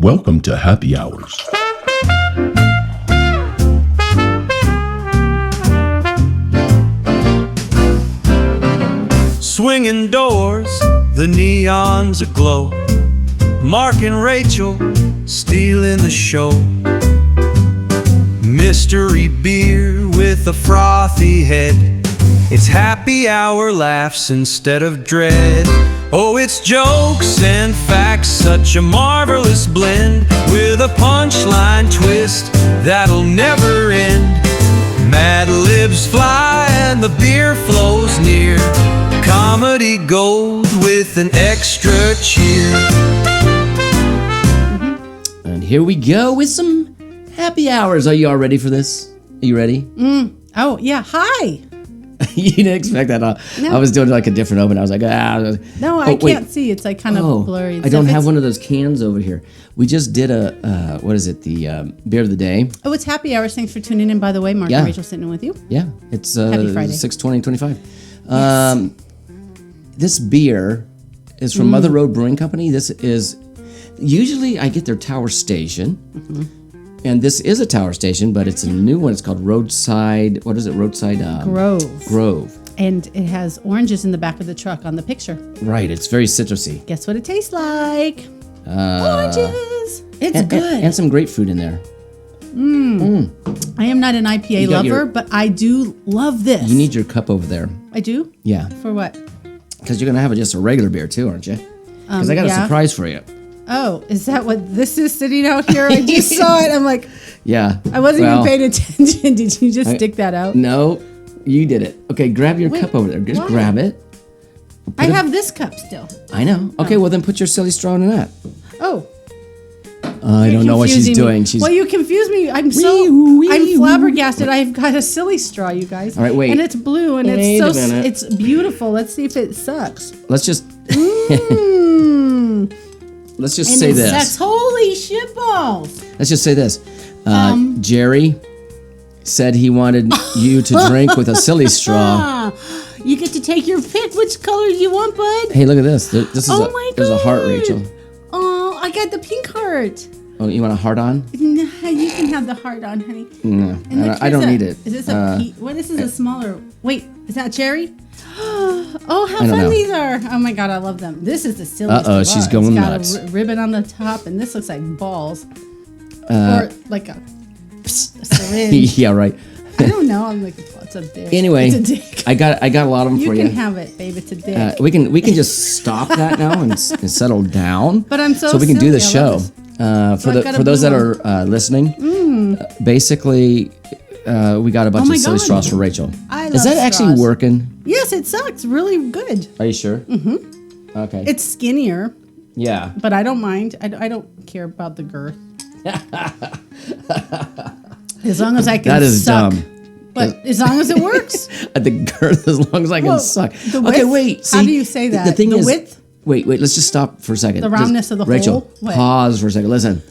Welcome to Happy Hours. Swinging doors, the neons aglow. Mark and Rachel stealing the show. Mystery beer with a frothy head. It's happy hour laughs instead of dread. Oh, it's jokes and facts, such a marvelous blend, with a punchline twist that'll never end. Mad libs fly and the beer flows near. Comedy gold with an extra cheer. And here we go with some happy hours. Are you all ready for this? Are you ready? Oh, yeah. Hi. You didn't expect that, huh? No. I was doing like a different open. I was like, No, I can't see. It's like kind of blurry. I don't have one of those cans over here. We just did a, what is it? The beer of the day. Oh, it's happy hours. Thanks for tuning in, by the way. Mark and Rachel sitting in with you. Yeah, it's Happy Friday. 6/20/25. This beer is from Mother Road Brewing Company. This is, usually I get their Tower Station. And this is a Tower Station, but it's a new one. It's called Roadside, what is it? Roadside? Grove. And it has oranges in the back of the truck on the picture. Right, it's very citrusy. Guess what it tastes like? Oranges. It's good. And some grapefruit in there. I am not an IPA lover, but I do love this. You need your cup over there. I do? Yeah. For what? Because you're going to have just a regular beer too, aren't you? Because I got a surprise for you. Oh, is that what this is sitting out here? I just saw it. I'm like, yeah. I wasn't even paying attention. Did you just stick that out? No, you did it. Okay, grab your cup over there. Just grab it. I have this cup still. I know. Okay, well then put your silly straw in that. Oh. I don't know what she's doing. Well, you confuse me. I'm flabbergasted. I've got a silly straw, you guys. All right, wait. And it's blue, and Wait a minute. it's beautiful. Let's see if it sucks. Let's just let's just And say it this. sucks. Holy shitballs. Let's just say this. Jerry said he wanted you to drink with a silly straw. You get to take your pick. Which color do you want, bud? Hey, look at this. This is there's a heart, Rachel. Oh, I got the pink heart. Oh, you want a heart on? No, you can have the heart on, honey. No, And look, I don't here's need it. Is this a what? This is a smaller. Wait, is that cherry? Oh, how I don't fun know. these are! Oh my god, I love them. This is the silliest. Uh-oh, of she's all. going It's got nuts. a ribbon on the top, and this looks like balls, or like a syringe. Yeah, right. I don't know. I'm like, oh, it's a dick. Anyway, it's a dick. I got a lot of them You for can you. have it, babe. It's a dick. We can just stop that now and settle down. But I'm so we can do the silly. I show. love I've got a For those that blue are listening, basically, we got a bunch my of silly God. straws for Rachel. I Is love that actually straws. working? Yes, it sucks. Really good. Are you sure? Mm-hmm. Okay. It's skinnier, yeah. but I don't mind. I don't care about the girth. As long as I can That is suck. dumb. But as long as it works. At the girth, as long as I can Well, suck. the Okay, width? wait. How see, do you say that? The thing The is, width? Wait. Let's just stop for a second. The roundness of the Rachel, hole? What? pause for a second. Listen.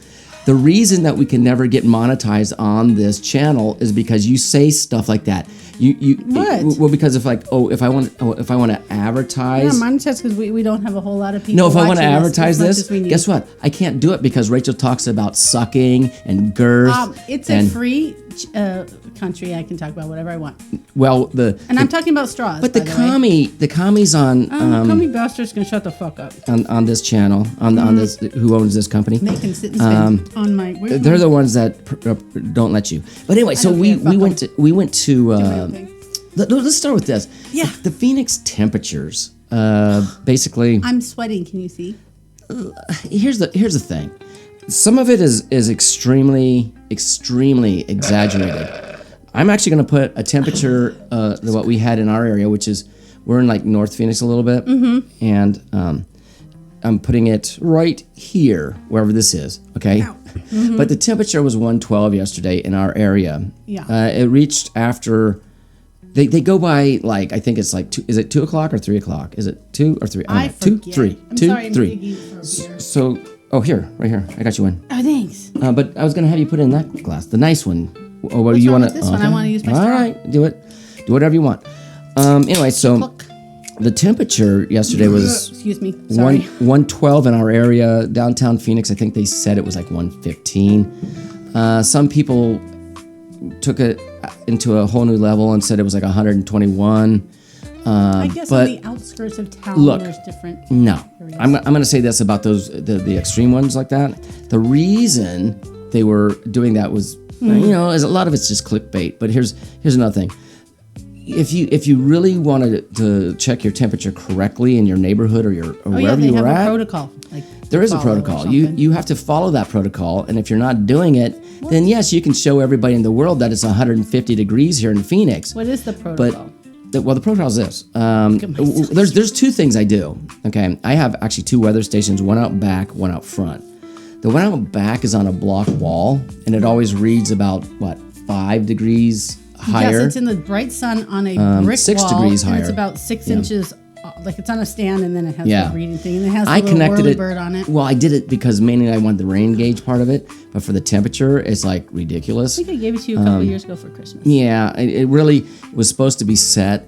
The reason that we can never get monetized on this channel is because you say stuff like that. What? Well, because if I want to advertise. Yeah, mine says because we don't have a whole lot of people. No, if I want to watching advertise as much this, as we need. guess what? I can't do it because Rachel talks about sucking and girth. It's and, a free country. I can talk about whatever I want. Well, And I'm talking about straws. but by the commies on commie bastards can shut the fuck up. on this channel on this who owns this company. They can sit and spin on my. They're the ones that don't let you. But anyway, so don't we care, fuck went to. thing. Let's start with this. Yeah. The Phoenix temperatures. Basically, I'm sweating. Can you see? here's the thing. Some of it is extremely exaggerated. I'm actually going to put a temperature what we had in our area, which is we're in like North Phoenix a little bit, and I'm putting it right here, wherever this is. Okay. But the temperature was 112 yesterday in our area. Yeah. It reached after. They go by like I think it's like is it 2 o'clock or 3 o'clock? Is it 2 or 3? I don't know. 2, forget. 3, I'm 2, sorry, I'm 3. begging for a beer. So right here, I got you one. Oh, thanks. But I was gonna have you put it in that glass, the nice one. Or what do What's you wrong want with this one? I wanna use my All straw. right, do it. Do whatever you want. Anyway, so Look. The temperature yesterday was Excuse me. Sorry. 112 in our area. Downtown Phoenix, I think they said it was like 115. Some people took it into a whole new level and said it was like 121. I guess but on the outskirts of town, look, there's different. No, areas. I'm going to say this about those the extreme ones like that. The reason they were doing that was, is a lot of it's just clickbait. But here's another thing. If you really wanted to check your temperature correctly in your neighborhood or wherever they you have were a at, protocol. Like there is a follow or protocol. something. You have to follow that protocol, and if you're not doing it, then yes, you can show everybody in the world that it's 150 degrees here in Phoenix. What is the protocol? The protocol is this. myself There's two things I do. Okay, I have actually two weather stations, one out back, one out front. The one out back is on a block wall, and it always reads about 5 degrees higher. Yes, it's in the bright sun on a brick 6 wall. degrees and it's higher. about 6 inches. Like it's on a stand, and then it has Yeah. the reading thing, and it has the I little connected whirly it. bird on it. Well, I did it because mainly I wanted the rain gauge part of it, but for the temperature, it's like ridiculous. I think I gave it to you a couple years ago for Christmas. Yeah, it really was supposed to be set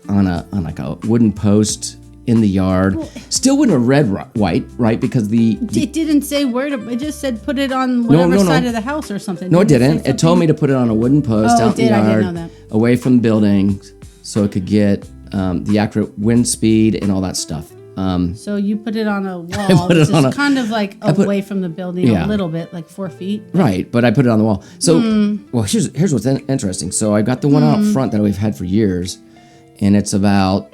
on like a wooden post in the yard. Still wouldn't have read white, right? Because It didn't say where to. It just said put it on whatever no. side of the house or something. no, it say didn't. It told me to put it on a wooden post Oh, out it in the did. I yard, didn't know that. away from the building, so it could get the accurate wind speed and all that stuff. So you put it on a wall, put it which is on a- kind of like away from the building Yeah. a little bit, like 4 feet. Right, but I put it on the wall. So, Hmm. well, here's what's interesting. So I got the one out front that we've had for years, and it's about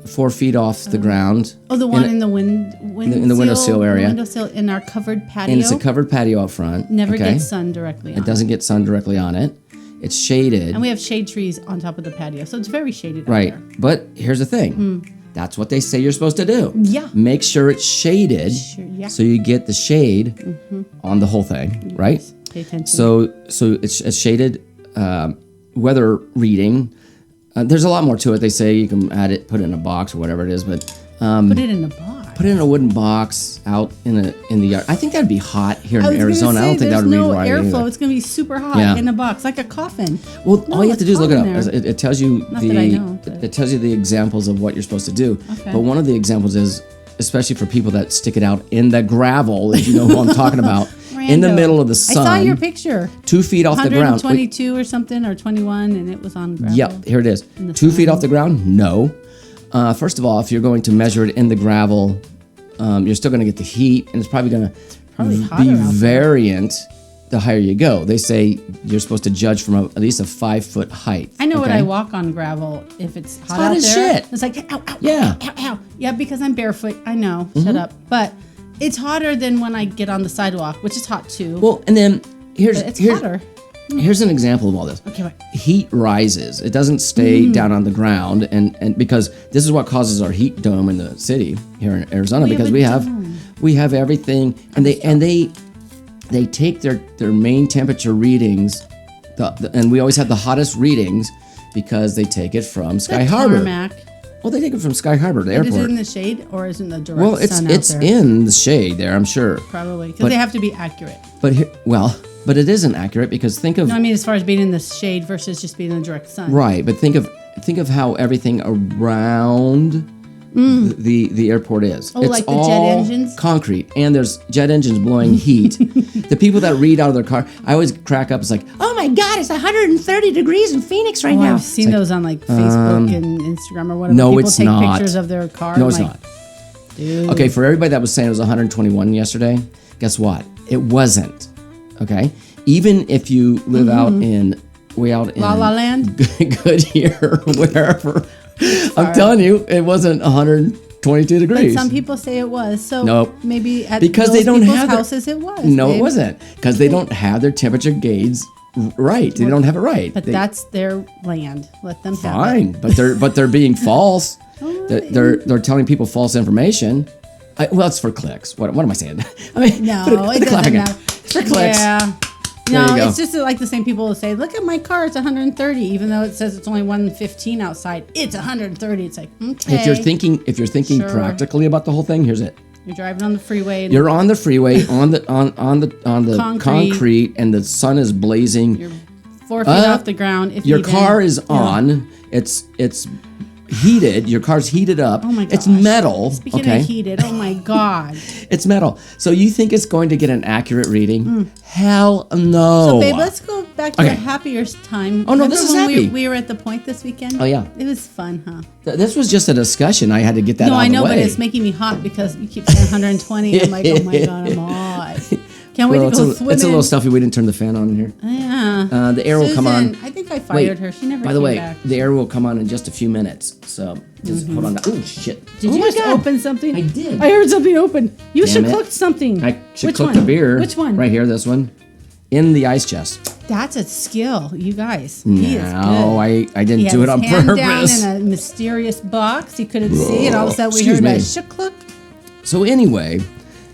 4 feet off the ground. Oh, the one And in the in the windowsill area. Windowsill in our covered patio. and it's a covered patio out front. Never okay? gets sun directly on It doesn't get sun directly on it. It's shaded. And we have shade trees on top of the patio, so it's very shaded Right. out there. But here's the thing. That's what they say you're supposed to do. Yeah. Make sure it's shaded Sure, yeah. so you get the shade on the whole thing, right? Pay attention. So it's a shaded weather reading. There's a lot more to it. They say you can add it, put it in a box or whatever it is, but Put it in a box. put it in a wooden box out in the yard. I think that'd be hot here in I was gonna Arizona. I say, don't think that there's would no be right airflow. either. It's gonna be super hot Yeah. in a box, like a coffin. Well, No, all you have to it's do is look it hot up. in there. It tells you Not that I know, but- it tells you the examples of what you're supposed to do. Okay. But one of the examples is, especially for people that stick it out in the gravel, if you know who I'm talking about, in the Rando. middle of the sun, I saw your picture. 2 feet off the ground. 122 or something, or 21, and it was on gravel. Yep, here it is. the 2 feet sun. off the ground? No. First of all, if you're going to measure it in the gravel, you're still going to get the heat, and it's probably going to hotter be out there. variant the higher you go. They say you're supposed to judge from at least a 5 foot height. I know when okay? I walk on gravel, if it's hot, hot out as there, shit. it's like, ow, ow, Yeah. ow, ow. Yeah, because I'm barefoot. I know. Mm-hmm. Shut up. But it's hotter than when I get on the sidewalk, which is hot too. Well, and then here's but it's here's, hotter. here's an example of all this. Okay, wait. Heat rises. It doesn't stay down on the ground, and because this is what causes our heat dome in the city here in Arizona, We have because a we have everything, and they take their main temperature readings, and we always have the hottest readings because they take it from Sky Harbor. Tarmac. Well, they take it from Sky Harbor, the Is it airport. in the shade or is it in the direct Well, it's sun out there? in the shade there, I'm sure. Probably because but- they have to be accurate. But but it isn't accurate because think of No, I mean as far as being in the shade versus just being in the direct sun. right, but think of how everything around the airport is. Oh, like the jet all engines? concrete, and there's jet engines blowing heat. The people that read out of their car, I always crack up. It's like, oh my God, it's 130 degrees in Phoenix right Oh, now. I've seen those on like Facebook and Instagram or whatever. no, People it's take not. pictures of their car. No, I'm it's like, not. Dude. Okay, for everybody that was saying it was 121 yesterday, guess what? It wasn't. Okay, even if you live out in way out in La La Land? Goodyear, wherever, I'm telling you, it wasn't 122 But degrees. some people say it was. So Nope. maybe at Because those they don't people's have their- houses it was. No, it babe. wasn't. Because they don't have their temperature gauge right. They don't have it right. But They- that's their land. Let them have it. fine. But they're being false. They're telling people false information. Well, it's for clicks. What am I saying? I mean, No, put it a clap doesn't again. matter. It's for clicks. Yeah. There No, you go. it's just like the same people will say, "Look at my car; it's 130," even though it says it's only 115 outside. It's 130. It's like okay. If you're thinking Sure. practically about the whole thing, here's it. You're driving on the freeway, and You're on the freeway on the concrete, and the sun is blazing. you're 4 feet off the ground. If Your even. car is on. It's heated. Your car's heated up. Oh my gosh. It's metal. Speaking okay. of heated, oh my God. It's metal. So you think it's going to get an accurate reading? Hell no. So, babe, let's go back to Okay. a happier time. Oh, no, this is when happy. we were at the point this weekend? Oh, yeah. It was fun, huh? This was just a discussion. I had to get that No, out I of know, the way. but it's making me hot because you keep saying 120. I'm like, oh my God, I'm hot. Can't wait Well, to go it's swimming. a little stuffy. We didn't turn the fan on in here. Yeah. The air will come on. Susan, I think I fired her. She never By the came way, back. the air will come on in just a few minutes. So just hold on. Oh shit! Did oh you my just God. open something? I did. I heard something open. You Damn should it. cook something. I should Which cook one? the beer. Which one? Right here. This one, in the ice chest. That's a skill, you guys. He is good. No, I didn't He had do it his on hand purpose. down in a mysterious box. He couldn't see, and all of a sudden we Excuse heard me. a shook-look. So anyway,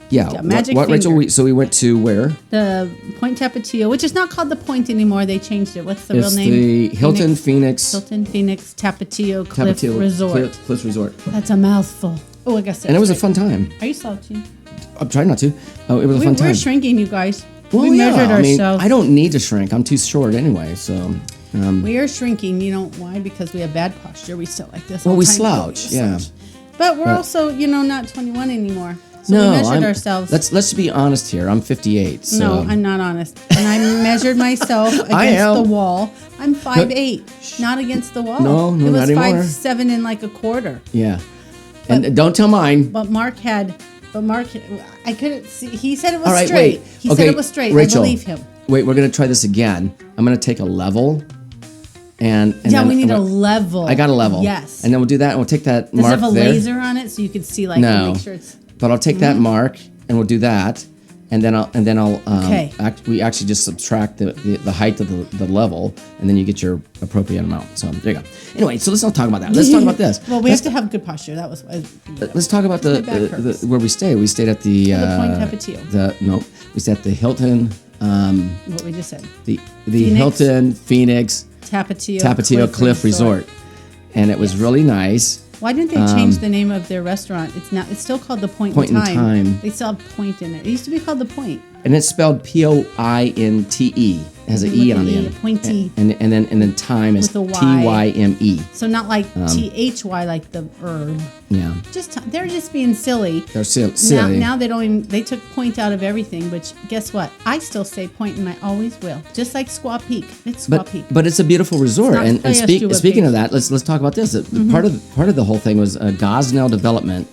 yeah. Yeah, magic what Rachel? finger. So we went to where? The Point Tapatio, which is not called the Point anymore. They changed it. What's the It's real name? the Hilton Phoenix Hilton Phoenix Tapatio Cliff Tapatio Resort. Cliff Resort, That's a mouthful. Oh, I guess that's and it was a right. fun time. Are you slouching? I'm trying not to. Oh, it was a fun time. We're shrinking, you guys. Well, we yeah. measured I mean, ourselves. I don't need to shrink. I'm too short anyway. So. We are shrinking. You know why? Because we have bad posture. We sit like this. Well, all we the time. slouch, yeah. But we're also, not 21 anymore. So No, we measured I'm, ourselves. Let's be honest here. I'm 58. So. No, I'm not honest. When I measured myself I against am. the wall, I'm 5'8", not against the wall. No, it was not anymore. 5'7" and like a quarter. Yeah. And don't tell mine. But Mark, I couldn't see. He said it was All right, straight. wait. He okay, said it was straight. Rachel, I believe him. Wait, we're gonna try this again. I'm gonna take a level, and Yeah, then we need I'm a gonna- level. I got a level. Yes. And then we'll do that, and we'll take that Does it mark have a there. laser on it so you could see like No. make sure it's But I'll take that mark, and we'll do that, and then I'll Okay. we actually just subtract the height of the level, and then you get your appropriate amount. So there you go. Anyway, so let's not talk about that. Let's talk about this. Well, we have to have good posture. That was Let's talk about My back hurts. where we stay. We stayed at the Point Tapatio. we stayed at the Hilton, what we just said. the Phoenix. Hilton Phoenix Tapatio Cliff Resort, and it was really nice. Why didn't they change the name of their restaurant? It's still called the Point Point in in Time. Time. They still have Point in it. It used to be called the Point. And it's spelled Pointe. It has an With E an on the E, end. pointy. And then time is With a Y. Tyme. So not like THY like the herb. Yeah, They're just being silly. they're silly. Now they don't even. They took Point out of everything. Which guess what? I still say Point, and I always will. Just like Squaw Peak. It's Squaw Peak. But it's a beautiful resort. not And Cayuga speaking Peak. of that, let's talk about this. Part of the whole thing was Gosnell Development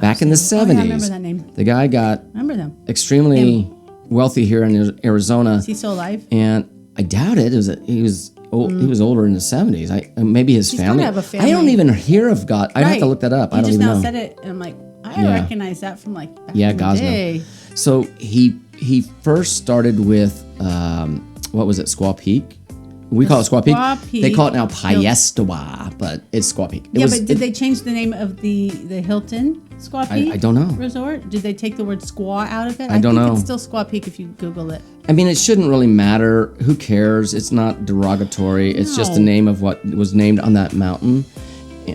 back in the 70s. Oh, yeah, I remember that name. The guy got Remember them? extremely wealthy here in Arizona, Is he still alive? and I doubt it. He was older in the 70s. Maybe his gotta family. have a I don't family. even hear of God. I'd have to look that up. You I don't just even now know. said it, and I'm like, I Yeah. recognize that from like back Yeah, in the Gosnell. day. So he first started with what was it, Squaw Peak? We call it Squaw Peak. Squaw They Peak. call it now Piestewa, but it's Squaw Peak. Yeah, but did they change the name of the Hilton Squaw Peak? I don't know. Resort? Did they take the word squaw out of it? I don't think know. It's still Squaw Peak if you Google it. I mean, it shouldn't really matter. Who cares? It's not derogatory. It's just the No. name of what was named on that mountain.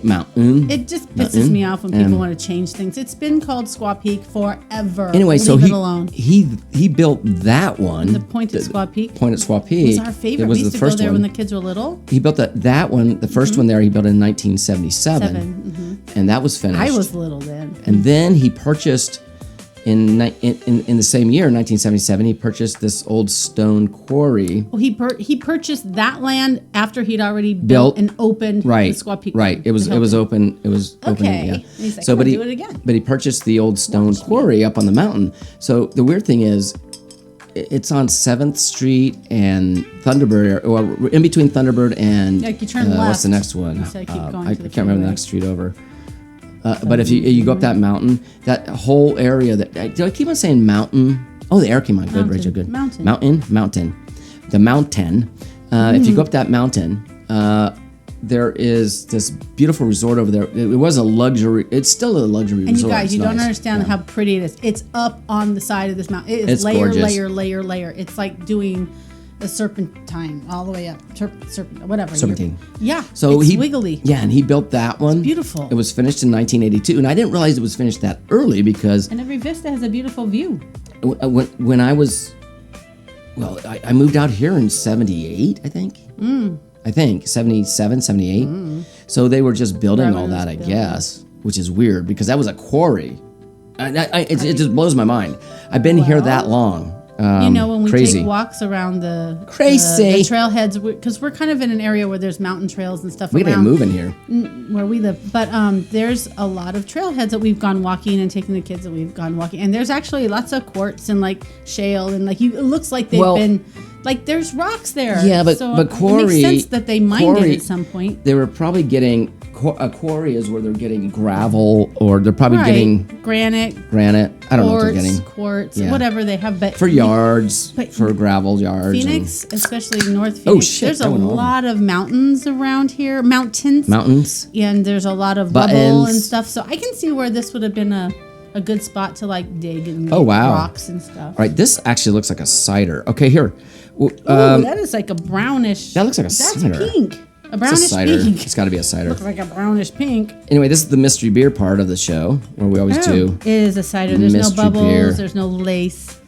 Mountain. It just pisses me off when people want to change things. It's been called Squaw Peak forever. Anyway, Leave so it alone. he built that one. The Point at Squaw Peak Point at Squaw was Peak. our favorite. It was We used the to go first there one. when the kids were little. He built that one, the 1st one there. He built in 1977, and that was finished. I was little then. And then he purchased in the same year, 1977, he purchased this old stone quarry. Well, he purchased that land after he'd already Built- built and opened Right, the Squaw Peak. right. It was Hilton. open. It was open. Okay. Yeah. And he's like, so, "Come but on, he do it again." But he purchased the old stone quarry up on the mountain. So the weird thing is, it's on 7th Street and Thunderbird, or in between Thunderbird and Like you turn what's the left next one? instead of keep going I to the can't remember the freeway. next street over. But if you go up that mountain, that whole area do I keep on saying mountain? Oh, the air came on. Good, Mountain. Rachel. Good. Mountain. Mountain. The mountain. If you go up that mountain, there is this beautiful resort over there. It was a luxury. It's still a luxury And resort. you guys, It's you don't nice. understand Yeah. how pretty it is. It's up on the side of this mountain. It is It's layer, gorgeous. layer. It's like doing a serpentine all the way up. Whatever. Serpentine. Yeah. So it's he wiggly. Yeah, and he built that one. beautiful. It was finished in 1982, and I didn't realize it was finished that early because And every vista has a beautiful view. when I was, well, I moved out here in 78, I think. I think 77, 78. So they were just building all Ravenous that, I building. guess, which is weird because that was a quarry. It just blows my mind. I've been here that long. You know, when we crazy. take walks around the Crazy. the trailheads, because we're kind of in an area where there's mountain trails and stuff We gotta around move in here. where we live. But there's a lot of trailheads that we've gone walking and taking the kids that we've gone walking. And there's actually lots of quartz and like shale and like it looks like they've been like there's rocks there. Yeah, but it quarry makes sense that they mined quarry- it at some point. They were probably getting a quarry is where they're getting gravel, or they're probably Right. getting Granite, granite. I don't know what they're getting quartz, Yeah. whatever they have. But for yards, But for gravel yards. Phoenix, especially North Phoenix, Oh, shit, there's a that went on. lot of mountains around here, mountains, and mountains. and there's a lot of rubble Buttons. and stuff. So I can see where this would have been a good spot to like dig and Oh, wow. rocks and stuff. All right, this actually looks like a cider. Okay, here. Ooh, that is like a brownish. that looks like a That's cider. pink. A It's a brownish cider. pink. It's got to be a cider. Looks like a brownish pink. Anyway, this is the mystery beer part of the show where we always do. It is a cider. There's no Mystery bubbles. beer. There's no lace.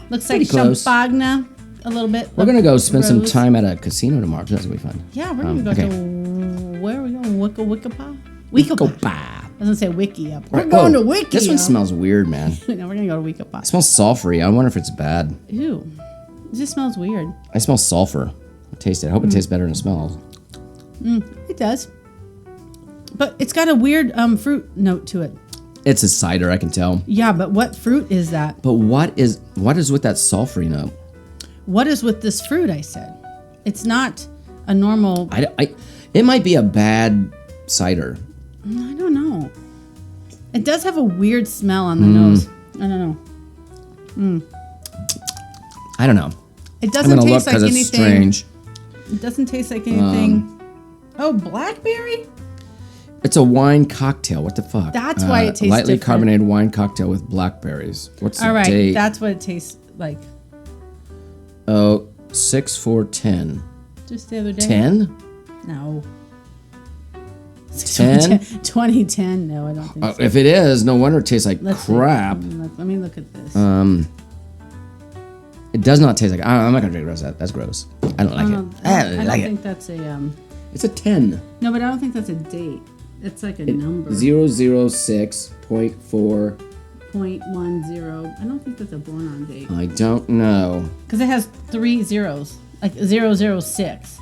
Looks like Pretty close. champagne a little bit. We're gonna go spend some Rose. time at a casino tomorrow. So that's gonna be fun. Yeah, we're gonna go okay. to where are we going? Wickapa? Wickapa. Go bah. I was gonna say Wiki up. We're Right, going whoa, to Wiki. This one up. smells weird, man. No, we're gonna go to Wickapa. It smells sulfury. I wonder if it's bad. Ew, it just smells weird. I smell sulfur. I taste it. I hope it tastes better than it smells. It does, but it's got a weird fruit note to it. It's a cider, I can tell. Yeah, but what fruit is that? But what is with that sulfury note? What is with this fruit? I said, it's not a normal. It might be a bad cider. I don't know. It does have a weird smell on the nose. I don't know. I don't know. It I'm doesn't gonna look taste like because anything. it's strange. It doesn't taste like anything. Oh, blackberry? It's a wine cocktail. What the fuck? That's why it tastes lightly different. carbonated wine cocktail with blackberries. What's the All right, date? that's what it tastes like. Oh, 6/4/10. Just the other day. 10? No. 10? 2010. No, I don't think so. If it is, no wonder it tastes like Let's see. crap. Let me look at this. It does not taste like. I'm not gonna drink the rest of that. That's gross. I don't like it. I I don't don't like think it. that's a It's a 10. no, but I don't think that's a date. It's like a number. 006.4. 0.10. I don't think that's a born on date I don't know. because it has 3 zeros, like 006.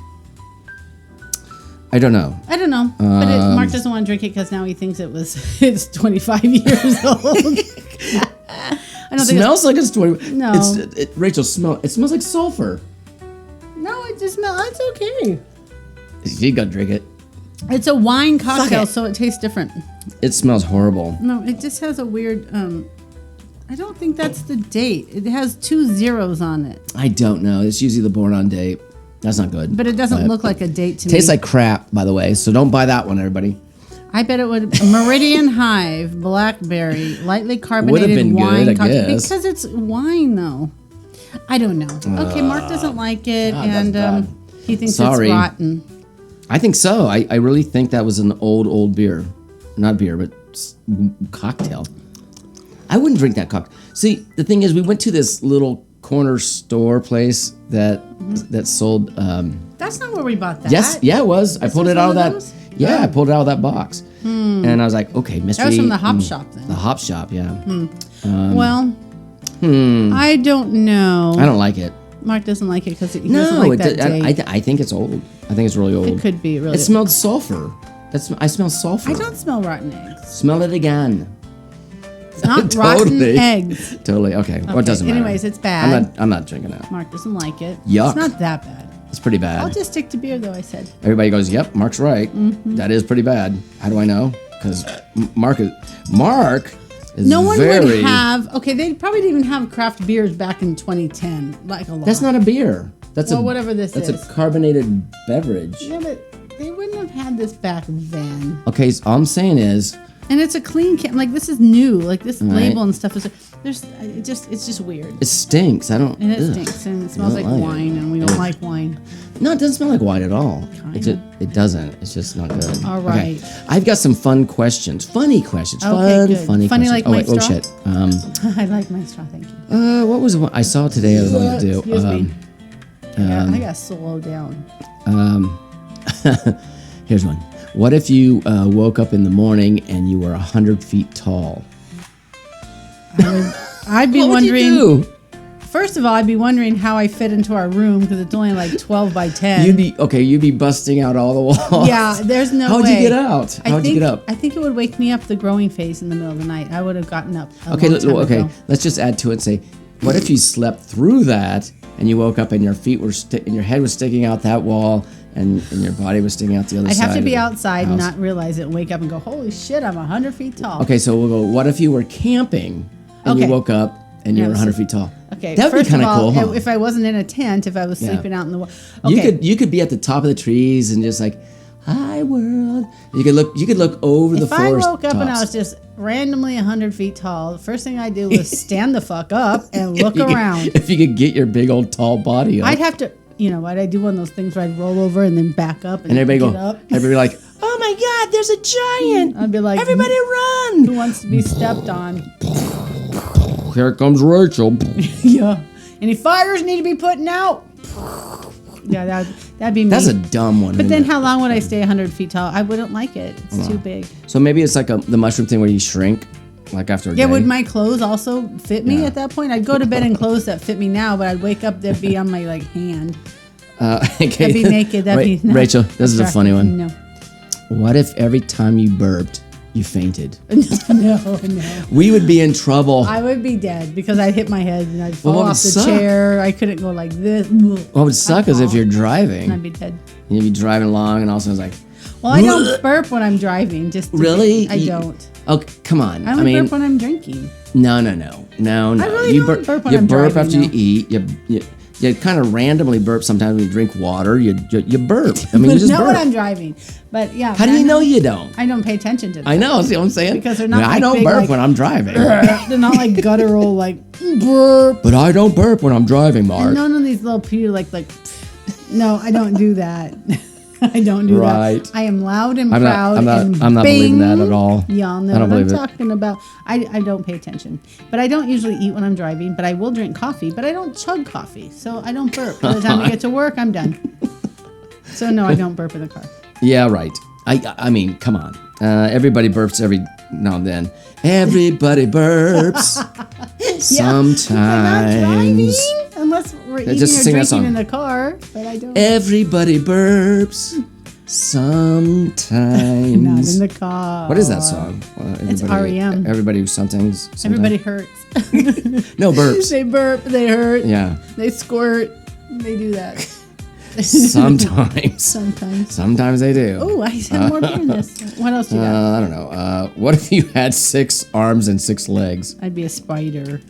I don't know. I don't know, but Mark doesn't want to drink it because now he thinks it's 25 years old. I don't think Smells like it's 20. No. Rachel, smell. It smells like sulfur. no, it just smells. It's okay. You gotta drink it. It's a wine cocktail, it. so it tastes different. It smells horrible. No, it just has a weird. I don't think that's the date. It has 2 zeros on it, I don't know. It's usually the born on date. That's not good. but it doesn't look like a date to me. Tastes like crap, by the way. So don't buy that one, everybody. I bet it would. Meridian Hive Blackberry lightly carbonated been wine good, I cocktail guess. because it's wine though. I don't know. Okay, Mark doesn't like it, that's and bad. he thinks Sorry. it's rotten. I think so. I really think that was an old beer. Not beer, but cocktail. I wouldn't drink that cocktail. See, the thing is, we went to this little corner store place that sold. That's not where we bought that. Yes, yeah, it was. I pulled was it out of one that. of those? Yeah, I Oh. pulled it out of that box, and I was like, okay, mystery. That was from the Hop Shop then. The Hop Shop, yeah. Well, I don't know. I don't like it. Mark doesn't like it because he doesn't No, like that date. I think it's old. I think it's really old. It could be really. It smelled sulfur. I smell sulfur. I don't smell rotten eggs. Smell it again. It's not rotten Totally. eggs. Totally. Okay. Well, it doesn't matter. Anyways, it's bad. I'm not drinking that. Mark doesn't like it. Yuck. It's not that bad. It's pretty bad. I'll just stick to beer, though. I said. Everybody goes, "Yep, Mark's right. Mm-hmm. That is pretty bad." How do I know? Because Mark is No one very. would have. Okay, they probably didn't even have craft beers back in 2010, like a lot. That's not a beer. That's Well, whatever this That's is. a carbonated beverage. Yeah, but they wouldn't have had this back then. Okay, so all I'm saying is, And it's a clean can. Like this is new. Like this right. label and stuff is. It's just weird. it stinks. I don't. And it ugh. stinks and it smells like don't like it. wine, and we don't like wine. No, it doesn't smell like wine at all. Kinda. It doesn't. It's just not good. All Okay. right. I've got some fun questions. Funny questions. Okay, good. Funny Funny questions. like my wait, straw? shit. I like my straw. Thank you. What was the one I saw today I was going to do? Excuse me. I gotta slow down. Here's one. What if you woke up in the morning and you were 100 feet tall? I'd be What would wondering. you do? First of all, I'd be wondering how I fit into our room because it's only like 12 by 10. You'd be busting out all the walls. Yeah, there's no How'd way. you get out? How'd you get up? I think it would wake me up the growing phase in the middle of the night. I would have gotten up. Okay, Okay. let's just add to it and say, what if you slept through that and you woke up and your feet were and your head was sticking out that wall and your body was sticking out the other I'd side? have to of be the outside and house? not realize it and wake up and go, holy shit, I'm 100 feet tall. Okay, so we'll go. What if you were camping and you Okay. woke up and you Yeah, were 100 feet tall? Okay, that would be first kind of all, cool. Huh? If I wasn't in a tent, if I was Yeah. sleeping out in the okay. You could be at the top of the trees and just like, hi world. You could look over the If I forest woke up and I tops. was just randomly 100 feet tall, the first thing I'd do was stand the fuck up and look around. If you could get your big old tall body up. I'd have to, you know what? I'd do one of those things where I'd roll over and then back up and, and everybody get go, up. everybody like, oh my God, there's a giant. I'd be like, Everybody who run. wants to be stepped on? Here comes Rachel. Yeah. Any fires need to be putting out? Yeah, that'd be me. That's a dumb one. But isn't then it? how long would I stay 100 feet tall? I wouldn't like it. It's too big. So maybe it's like the mushroom thing where you shrink, like after a Yeah, day. would my clothes also fit me Yeah. at that point? I'd go to bed in clothes that fit me now, but I'd wake up, they'd be on my like hand. Okay. I'd be naked. That'd be not Rachel, this is a funny one. No. What if every time you burped, you fainted? No. We would be in trouble. I would be dead because I'd hit my head and I'd fall what would off the suck? chair. I couldn't go like this. What would suck is if you're driving, I'd be dead. you'd be driving along and all of a sudden it's like, Well, I don't burp when I'm driving. Really? I don't. oh, come on. I only burp when I'm drinking. No. I really you don't burp when you I'm burp driving, after though. you eat. You kind of randomly burp sometimes when you drink water. You burp. I mean, you just Not burp. when I'm driving. But yeah. How do you know you don't? I don't pay attention to that. I know. See what I'm saying? Because they're not I like don't big, burp like- when I'm driving. They're not like guttural, like burp. But I don't burp when I'm driving, Mark. None of these little pew like. No, I don't do that. I don't do Right. that. I am loud and I'm proud. and not believing bing. that at all. Y'all know I don't what I'm believe it. talking about. I don't pay attention. But I don't usually eat when I'm driving, but I will drink coffee, but I don't chug coffee. So I don't burp. By the time I get to work, I'm done. So no, I don't burp in the car. Yeah, right. I mean, come on. Everybody burps every now and then. Everybody burps. Sometimes. I'm not driving unless we're eating just or sing that drinking song. in the car, but I don't. Everybody burps. Not Sometimes. in the car. What is that song? It's REM. Everybody who sometimes. Everybody hurts. No burps. They burp, they hurt, Yeah. they squirt, they do that. Sometimes. Sometimes. Sometimes they do. Oh, I have more beer in this. What else you got? I don't know. What if you had 6 arms and 6 legs? I'd be a spider.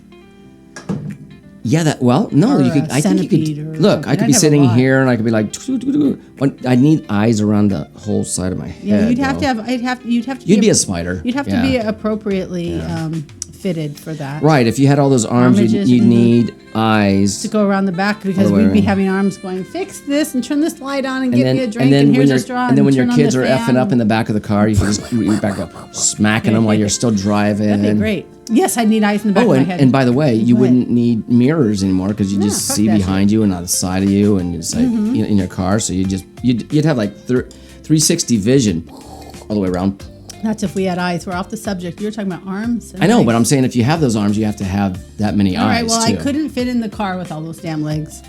Yeah, no, Or you could. a I think you centipede could. or Look, something. I could I'd be have a sitting lot. here and I could be like, I need eyes around the whole side of my head. Yeah, you'd have though. to have. You'd have to. You'd be a spider. You'd have to Yeah. be appropriately fitted for that. Right, if you had all those arms, Armages you'd and the- need eyes. To go around the back because All the way we'd be around. having arms going, fix this and turn this light on and, And give then, me a drink and, when here's your a straw. and then when your turn on kids the are fan. effing up in the back of the car, you can just reach back up, smacking them while you're still driving. That'd be great. Yes, I'd need eyes in the back Oh, of my head. and by the way, you What? wouldn't need mirrors anymore because you No, just fuck see that behind you and on the side of you, and it's like in your car. So you'd have like 360 vision all the way around. That's if we had eyes. We're off the subject. You were talking about arms. and I know, legs. but I'm saying if you have those arms, you have to have that many All right, eyes well, too. I couldn't fit in the car with all those damn legs.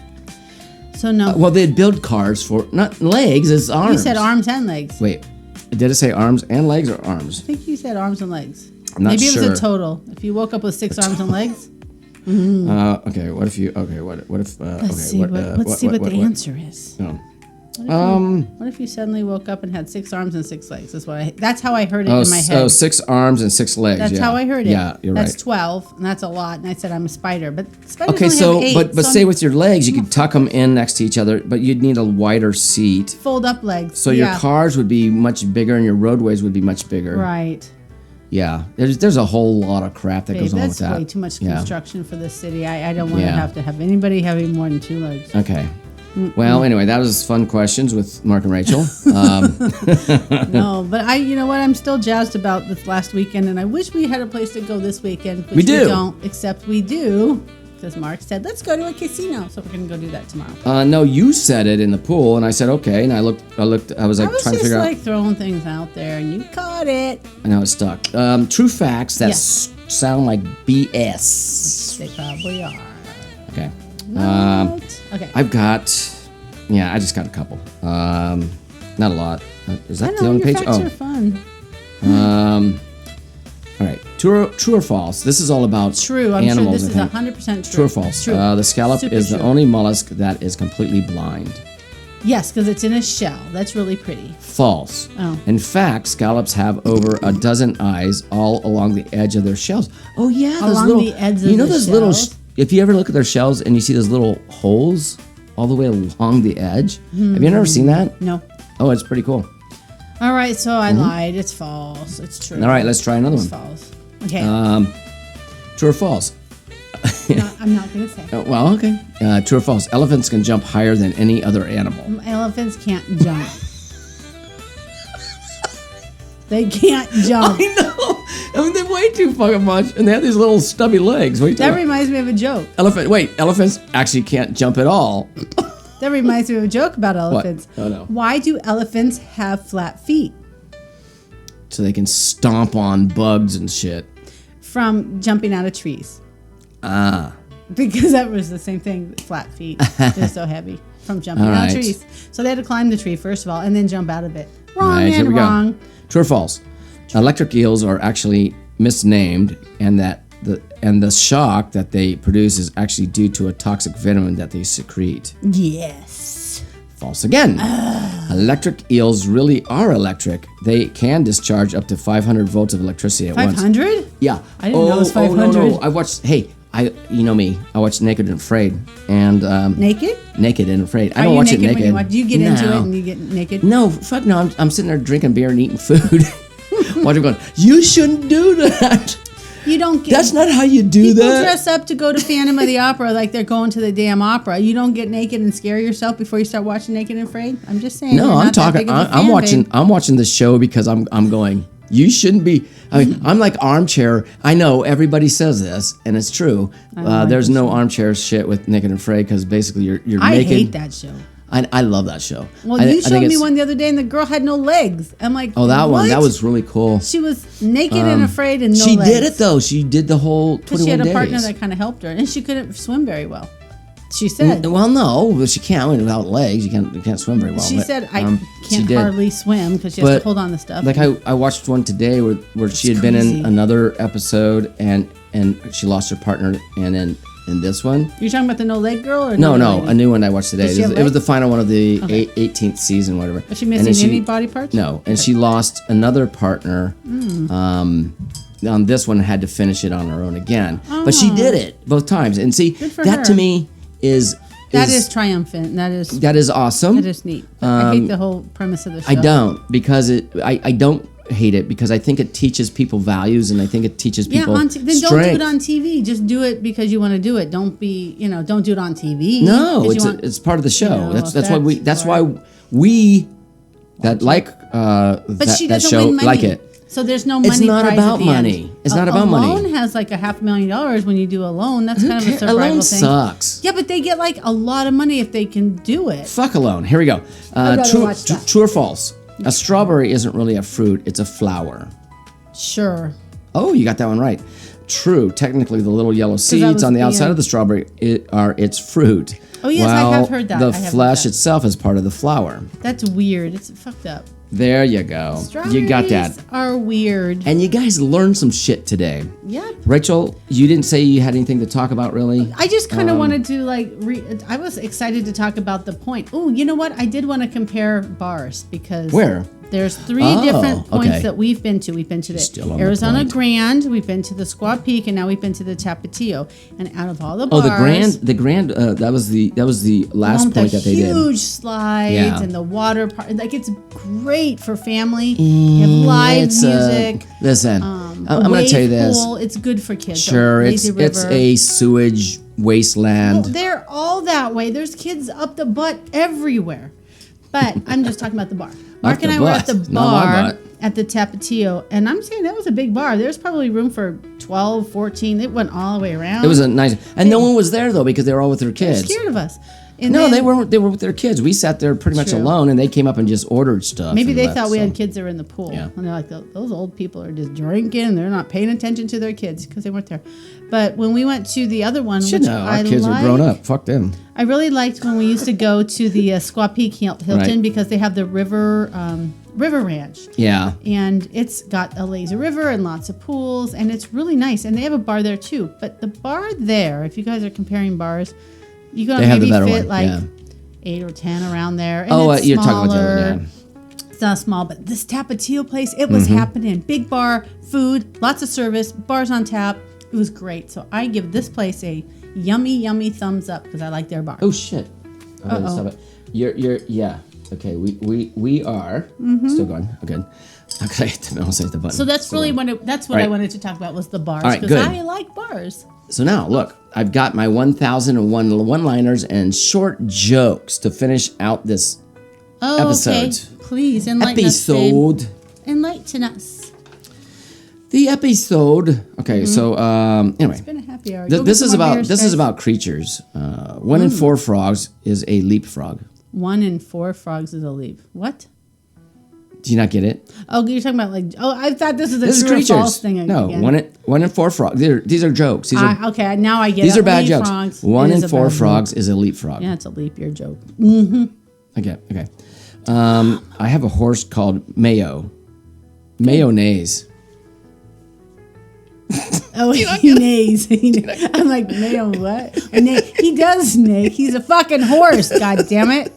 So no. Well, they'd build cars for not legs, it's arms. You said arms and legs. Wait, did it say arms and legs or arms? I think you said arms and legs. I'm not Maybe it was sure. a total. If you woke up with 6 arms and legs, Okay, what if you? Okay, what if? let's see what the answer is. Oh. What if you suddenly woke up and had 6 arms and 6 legs? That's how I heard it in my head. Oh, 6 arms and 6 legs. That's yeah. how I heard it. Yeah, you're That's right. 12, and that's a lot. And I said I'm a spider, but spiders Okay, only so have 8, but so say I'm- with your legs, you could tuck them in next to each other, but you'd need a wider seat. fold up legs. So your Yeah. cars would be much bigger and your roadways would be much bigger. Right. Yeah, there's a whole lot of crap that Babe, goes on with that's that. way too much Yeah. construction for this city. I don't want Yeah. to have anybody having more than 2 legs. Okay. Well, anyway, that was fun questions with Mark and Rachel. No, but you know what? I'm still jazzed about this last weekend, and I wish we had a place to go this weekend. Which We do. don't, except we do. because Mark said, let's go to a casino. So we're going to go do that tomorrow. No, you said it in the pool, and I said okay, and I looked. I was like I was trying to just figure like throwing things out there, and you caught it. out. I know it's stuck. True facts that sound like BS. They probably are. Okay. Okay. I've got. Yeah, I just got a couple. Not a lot. Is I that know, the only your page? facts are fun. All right. True or false? This is all about True. I'm sure animals. this is I think. 100% true. True or false? True. The scallop Super is the true. only mollusk that is completely blind. Yes, because it's in a shell. That's really pretty. False. Oh. In fact, scallops have over a dozen eyes all along the edge of their shells. Oh yeah, those Along little. the edges You know of the those little. shells? If you ever look at their shells and you see those little holes all the way along the edge, have you never seen that? No. Oh, it's pretty cool. All right, so I lied. It's false. It's true. All right, let's try another It's one. false. Okay. True or false? I'm not going to say. Well, okay. True or false? Elephants can jump higher than any other animal. Elephants can't jump. They can't jump. I know. I mean, they weigh too fucking much, and they have these little stubby legs. What are you That talking about? reminds me of a joke. Elephants actually can't jump at all. That reminds me of a joke about elephants. Oh, no. Why do elephants have flat feet? So they can stomp on bugs and shit. From jumping out of trees. Ah. Because that was the same thing, flat feet. They're so heavy from jumping All out of right. trees. So they had to climb the tree, first of all, and then jump out of it. Wrong Right, here and we go. wrong. True or false? Electric eels are actually misnamed, and the shock that they produce is actually due to a toxic venom that they secrete. Yes. False again. Electric eels really are electric. They can discharge up to 500 volts of electricity at once. 500? Yeah. I didn't know it was Oh, no, 500. I watched. Hey, you know me. I watched Naked and Afraid, and Naked? Naked and Afraid. I Are don't you watch naked it naked. when you watch? Do you get into No. it and you get naked? No, fuck no. I'm sitting there drinking beer and eating food. Watching going, you shouldn't do that. You don't get. That's not how you do People that. dress up to go to Phantom of the Opera like they're going to the damn opera. You don't get naked and scare yourself before you start watching Naked and Afraid. I'm just saying. No, you're I'm not that talking. big of a I'm fan, watching. babe. I'm watching the show because I'm going. You shouldn't be. I mean, I'm like armchair. I know everybody says this, and it's true. like There's this no armchair shit with Naked and Afraid because basically you're I naked. hate that show. I love that show. Well, I you think showed me it's- one the other day, and the girl had no legs. I'm like, Oh, that one. That what? was really cool. She was naked and afraid and no she legs. did it though. She did the whole 21 Because she had a days. partner that kind of helped her, and she couldn't swim very well. She said. Well, no, but she can't without legs. You can't swim very well. She but, said, I she can't did. hardly swim because she has But, to hold on to stuff. Like I watched one today where she had been crazy. in another episode and she lost her partner, and then in this one, You're talking about the no leg girl or no, lady? a new one I watched today. Does she have It was the legs? final one of the Okay. 18th season, whatever. Was she And missing then any body parts? No, and she lost another partner. On this one, had to finish it on her own again, but she did it both times. And see, Good for that her. to me is That is triumphant. That is awesome. neat. I hate the whole premise of the show. I don't because I don't hate it because I think it teaches people values and I think it teaches Yeah, people then don't do strength. it on TV. Just do it because you want to do it. Don't do it on TV. No, 'cause it's you want- it's part of the show. know, that's why we that's why we that like But that, she that doesn't show win money. like it. So there's no money. It's not prize about at the end. money. It's not about a money. loan has like $500,000 when you do a loan. That's kind of a Okay, survival alone thing. sucks. Yeah, but they get like a lot of money if they can do it. Fuck alone. Here we go. I'd rather watch that. True or false? A strawberry isn't really a fruit; it's a flower. Sure. Oh, you got that one right. True. Technically, the little yellow was seeds on the outside being- of the strawberry are its fruit. Oh, yes, I have heard that. The I have heard flesh that. itself is part of the flower. That's weird. It's fucked up. There you go. You got that. Strawberries are weird. And you guys learned some shit today. Yep. Rachel, you didn't say you had anything to talk about, really? I just kind of wanted to I was excited to talk about the point. Oh, you know what? I did want to compare bars because Where? There's three Oh, different points okay. that we've been to. We've been to Still the on the Arizona point. Grand, we've been to the Squaw Peak, and now we've been to the Tapatio. And out of all the Oh, bars, the grand. That was the last one with point the that they did. huge slides Yeah. and the water park. Like it's great for family. You have live It's, music. Listen, I'm going to wave tell you this. pool. It's good for kids. Sure, Lazy it's River. a sewage wasteland. Well, they're all that way. There's kids up the butt everywhere. But I'm just talking about the bar. Mark the and I were at butt. the Not my bar, butt. at the Tapatio, and I'm saying that was a big bar. There's probably room for 12, 14. It went all the way around. It was a nice, and no one was there though because they were all with their kids. They're scared of us. And No, then- they weren't. They were with their kids. We sat there pretty much True. alone, and they came up and just ordered stuff. Maybe and they left, thought we so. had kids that were in the pool. Yeah. And they're like, those old people are just drinking. They're not paying attention to their kids because they weren't there. But when we went to the other one, Shit, which no, our I kids like, were grown up. Fuck them. I really liked when we used to go to the Squaw Peak Hilton Right. because they have the river ranch. Yeah. And it's got a lazy river and lots of pools, and it's really nice. And they have a bar there too. But the bar there, if you guys are comparing bars, you can They have the maybe better fit one, like yeah. 8 or 10 around there. And Oh, it's you're talking about the smaller. other one, It's not small, but this Tapatio place, it was happening. Big bar, food, lots of service, bars on tap. It was great. So I give this place a yummy, yummy thumbs up because I like their bar. Oh shit. Okay, Uh-oh. stop it. You're yeah. Okay, we are still going. Okay. Okay, I'll say the button. So that's Still really going. that's what All I right. wanted to talk about was the bars All right, because good. I like bars. So now look, I've got my 1,001 one-liners and short jokes to finish out this Oh, Episode. okay. Please enlighten us, babe. episode. Enlighten us. The episode. Okay, so anyway. It's been a happy hour. Th- Go this get is some more about beers, this guys. is about creatures. 1 in 4 frogs is a leapfrog. 1 in 4 frogs is a leap. What? Do you not get it? Oh, you're talking about like. Oh, I thought this was a This is true or creatures. false thing No, again. 1 in 4 frogs. These are jokes. These are Okay, now I get these it. are bad jokes. Leapfrogs, 1 it is in a 4 bad joke. frogs is a leapfrog. Yeah, it's a leap year joke. Okay. Okay. I have a horse called Mayo. Mayonnaise. Oh, he neighs. I'm like, Mayo, what? He does neigh. He's a fucking horse, god damn it.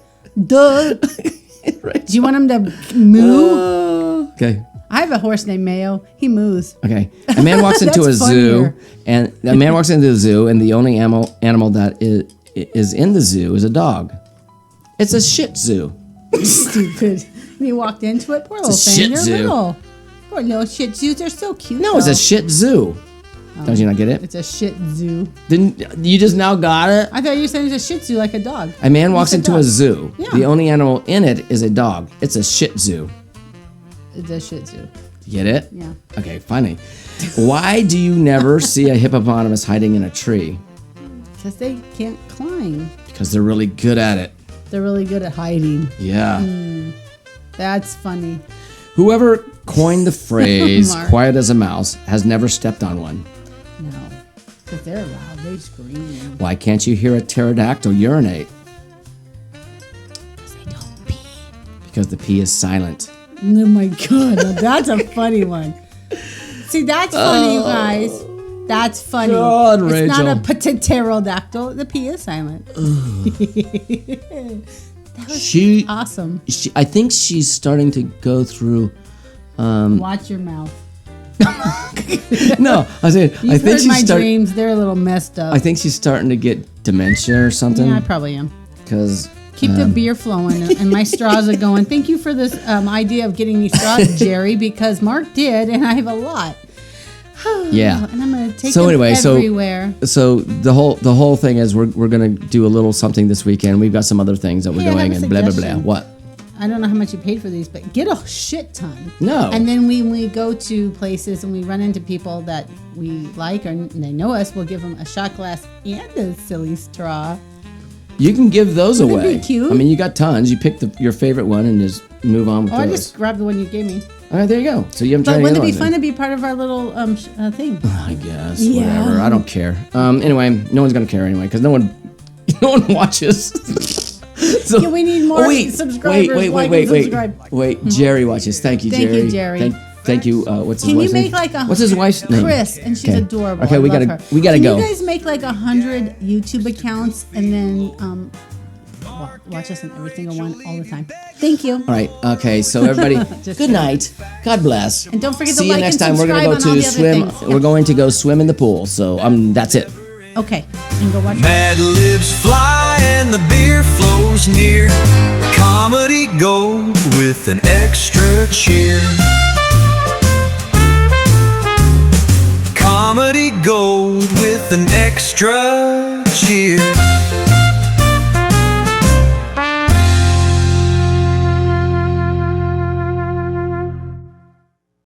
Duh. Do you want him to moo? Okay. I have a horse named Mayo. He moos. Okay. A man walks into a That's zoo, funnier. and a man walks into the zoo, and the only animal that is in the zoo is a dog. It's a shih tzu. Stupid. When you walked into it, poor little a thing. shih They're tzu. little. Poor little shih tzus. They're so cute. No, it's though. a shih tzu. Don't you not get it? It's a shih tzu. Didn't you just now got it? I thought you were saying it's a shih tzu like a dog. A man walks said into dog. a zoo. Yeah. The only animal in it is a dog. It's a shih tzu. It's a shih tzu. Get it? Yeah. Okay, funny. Why do you never see a hippopotamus hiding in a tree? Because they can't climb. Because they're really good at it. They're really good at hiding. Yeah. That's funny. Whoever coined the phrase Mark. quiet as a mouse has never stepped on one. No. Because they're loud. They scream. Why can't you hear a pterodactyl urinate? Because they don't pee. Because the P is silent. Oh my god, now that's a funny one. See, that's funny, you guys. That's funny. God, it's not a Rachel. pterodactyl. The P is silent. She, Awesome. I think she's starting to go through. Watch your mouth. No, I said You've I think heard she's my starting. dreams. They're a little messed up. I think she's starting to get dementia or something. Yeah, I probably am. Because Keep the beer flowing, and my straws are going. Thank you for this idea of getting me straws, Jerry, because Mark did, and I have a lot. yeah. And I'm going to take So them anyway, everywhere. So the whole thing is we're gonna do a little something this weekend. We've got some other things that we're Hey, I have doing a and blah blah blah. suggestion. What? I don't know how much you paid for these, but get a shit ton. No. And then when we go to places and we run into people that we like or they know us, we'll give them a shot glass and a silly straw. You can give those Wouldn't it away. be cute? I mean, you got tons. You pick your favorite one and just move on with Oh, I those. just grabbed the one you gave me. All right, there you go. So you haven't tried But any wouldn't other it be ones fun to be part of our little thing? I guess. Yeah. Whatever. I don't care. Anyway, no one's gonna care anyway because no one watches. So, Yeah, we need more subscribers. Like and subscribe. Wait, Jerry watches. Thank you, Thank Jerry. you, Jerry. Thank you. What's his Can you wife's name? make like a What's his wife's name? Chris, and she's Okay. adorable. Okay, I we love gotta her. we gotta Can go. you guys make like 100 YouTube accounts and then watch us on every single one all the time? Thank you. All right. Okay. So everybody, Just good night. God bless. And don't forget to See you like next and time. We're gonna subscribe go on all to the other swim. things. We're going to go swim in the pool. So that's it. Okay, and go watch. Mad Libs fly and the beer flows near. Comedy gold with an extra cheer. Comedy gold with an extra cheer.